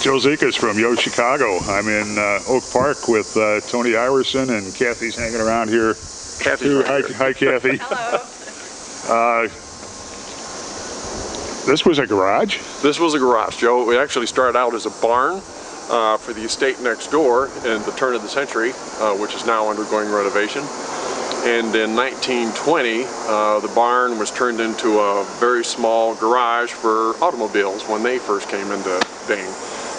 Joe Zikas from YoChicago. I'm in Oak Park with Tony Iwersen, and Kathy's hanging around here. Kathy's right here. Hi, Kathy. Hello. This was a garage? This was a garage, Joe. It actually started out as a barn for the estate next door in the turn of the century, which is now undergoing renovation. And in 1920, the barn was turned into a very small garage for automobiles when they first came into being.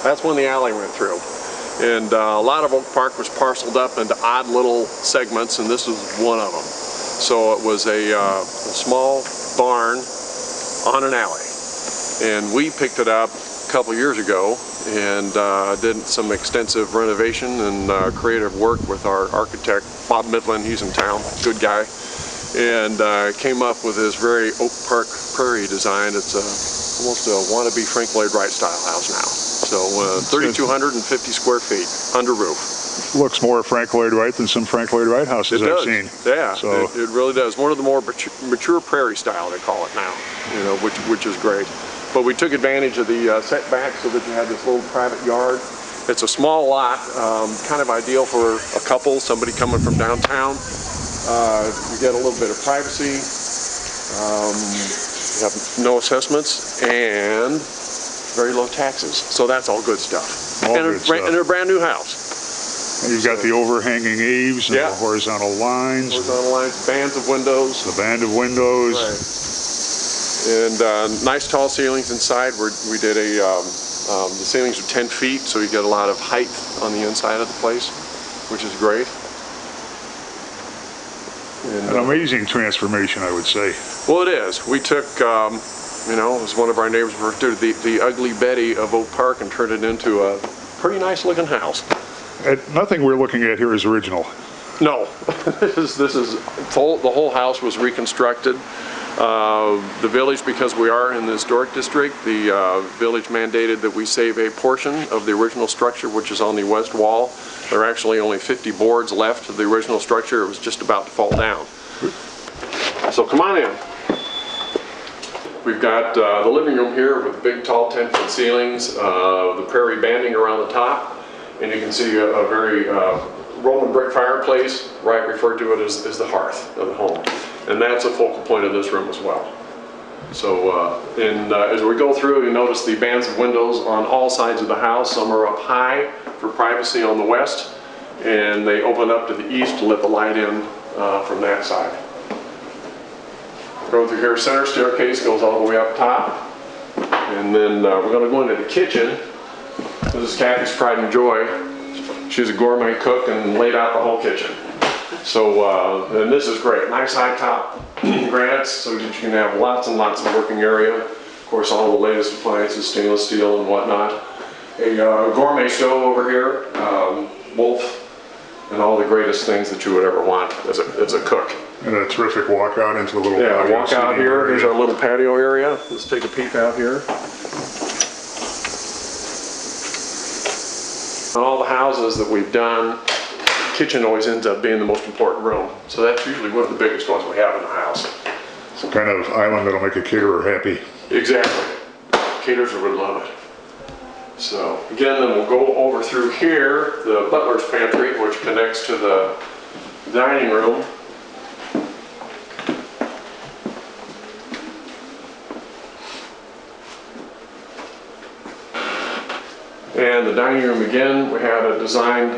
That's when the alley went through. And a lot of Oak Park was parceled up into odd little segments, and this was one of them. So it was a small barn on an alley. And we picked it up a couple years ago and did some extensive renovation and creative work with our architect, Bob Midland. He's in town, good guy. And came up with this very Oak Park Prairie design. It's almost a wannabe Frank Lloyd Wright style house now. So 3,250 square feet, under roof. Looks more Frank Lloyd Wright than some Frank Lloyd Wright houses I've seen. Yeah, so it really does. One of the more mature Prairie style, they call it now, you know, which is great. But we took advantage of the setback so that you had this little private yard. It's a small lot, kind of ideal for a couple, somebody coming from downtown. You get a little bit of privacy, you have no assessments, and very low taxes. So that's all good stuff. And a brand new house. And you've got the overhanging eaves and the horizontal lines. Horizontal lines, bands of windows. The band of windows. Right. And nice tall ceilings inside. We did the ceilings are 10 feet, so you get a lot of height on the inside of the place, which is great. And, an amazing transformation, I would say. Well, it is. We took, you know, as one of our neighbors referred to, the ugly Betty of Oak Park and turned it into a pretty nice looking house. And nothing we're looking at here is original. No, this is full. The whole house was reconstructed. The village, because we are in the historic district, the village mandated that we save a portion of the original structure, which is on the west wall. There are actually only 50 boards left of the original structure. It was just about to fall down. So come on in. We've got the living room here with big, tall 10-foot ceilings, the prairie banding around the top, and you can see a very Roman brick fireplace, right, referred to it as the hearth of the home. And that's a focal point of this room as well. So as we go through, you notice the bands of windows on all sides of the house. Some are up high for privacy on the west, and they open up to the east to let the light in from that side. Going through here, center staircase goes all the way up top. And then we're going to go into the kitchen. This is Kathy's pride and joy. She's a gourmet cook and laid out the whole kitchen. So, and this is great. Nice high top granites so that you can have lots and lots of working area. Of course, all the latest appliances, stainless steel and whatnot. A gourmet stove over here, Wolf, and all the greatest things that you would ever want as a cook. And a terrific walkout into the little patio. Walk out here. Here's our little patio area. Let's take a peek out here. On all the houses that we've done, kitchen always ends up being the most important room. So that's usually one of the biggest ones we have in the house. It's the kind of island that'll make a caterer happy. Exactly. Caterers would love it. So again, then we'll go over through here, the Butler's Pantry, which connects to the dining room. And the dining room again, we had a design,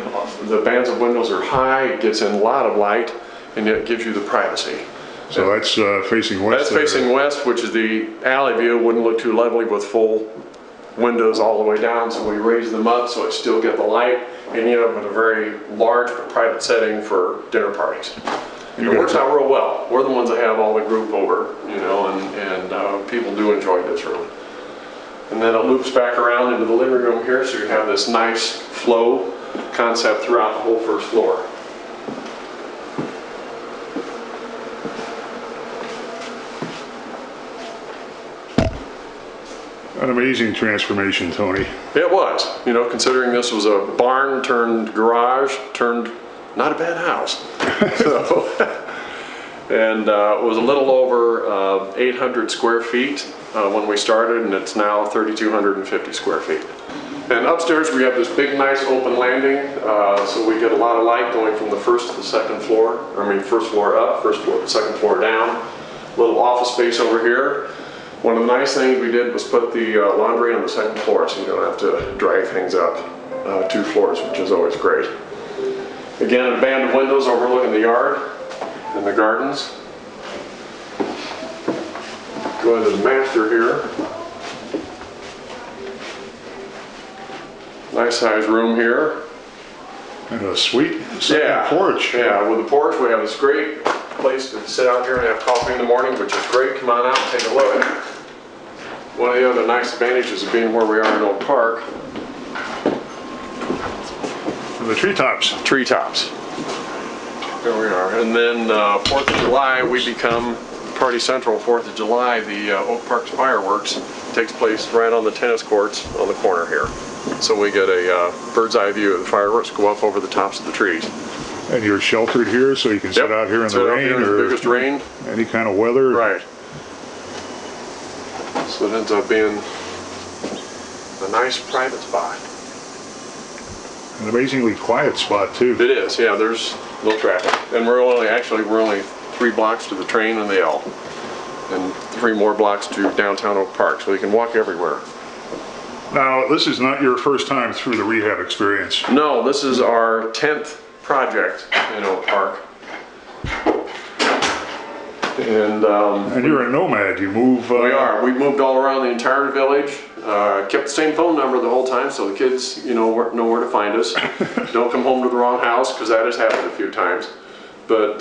the bands of windows are high, it gets in a lot of light, and it gives you the privacy. So that's facing west? That's facing west, which is the alley view. Wouldn't look too lovely with full windows all the way down, so we raise them up so it still get the light, and you have a very large but private setting for dinner parties. It works out real well. We're the ones that have all the group over, you know, and people do enjoy this room. And then it loops back around into the living room here, so you have this nice flow concept throughout the whole first floor. An amazing transformation, Tony. It was, you know, considering this was a barn turned garage, turned not a bad house. So, and it was a little over 800 square feet when we started, and it's now 3,250 square feet. And upstairs we have this big, nice open landing, so we get a lot of light going from the first to the second floor. I mean, first floor up, second floor down. Little office space over here. One of the nice things we did was put the laundry on the second floor, so you don't have to drag things up 2 floors, which is always great. Again, a band of windows overlooking the yard and the gardens. Go into the master here. Nice size room here. And a sweet second porch. Yeah, with the porch we have this great place to sit out here and have coffee in the morning, which is great. Come on out and take a look. One of the other nice advantages of being where we are in Oak Park. The treetops. Treetops. There we are. And then 4th of July we become Party Central. 4th of July, the Oak Park's fireworks takes place right on the tennis courts on the corner here. So we get a bird's eye view of the fireworks go up over the tops of the trees. And you're sheltered here, so you can sit out here in the rain or the biggest rain. Any kind of weather. Right. So it ends up being a nice private spot. An amazingly quiet spot too. It is, yeah. There's no traffic, and we're only 3 blocks to the train and the L, and 3 more blocks to downtown Oak Park, so you can walk everywhere. Now, this is not your first time through the rehab experience. No, this is our 10th project in Oak Park. And you're a nomad. You move. We are. We've moved all around the entire village. Kept the same phone number the whole time, so the kids, know where to find us. Don't come home to the wrong house, because that has happened a few times. But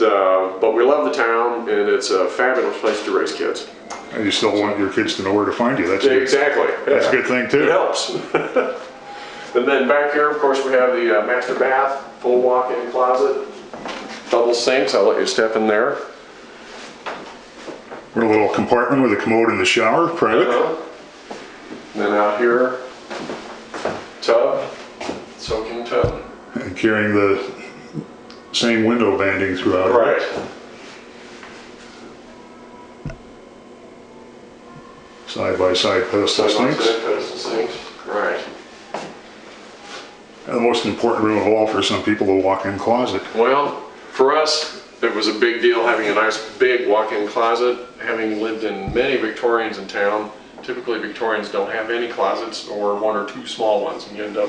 we love the town, and it's a fabulous place to raise kids. And you still want your kids to know where to find you. That's exactly. That's a good thing too. It helps. And then back here, of course, we have the master bath, full walk-in closet, double sinks. I'll let you step in there. We're a little compartment with a commode in the shower, private. And then out here, tub, soaking tub. And carrying the same window banding throughout. Right. Side-by-side pedestal sinks. Pedestal sinks. Right. And the most important room of all for some people, the walk-in closet. Well, for us, it was a big deal having a nice big walk-in closet. Having lived in many Victorians in town, typically Victorians don't have any closets or 1 or 2 small ones, and you end up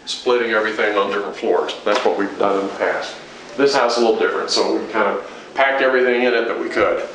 splitting everything on different floors. That's what we've done in the past. This house is a little different, so we kind of packed everything in it that we could.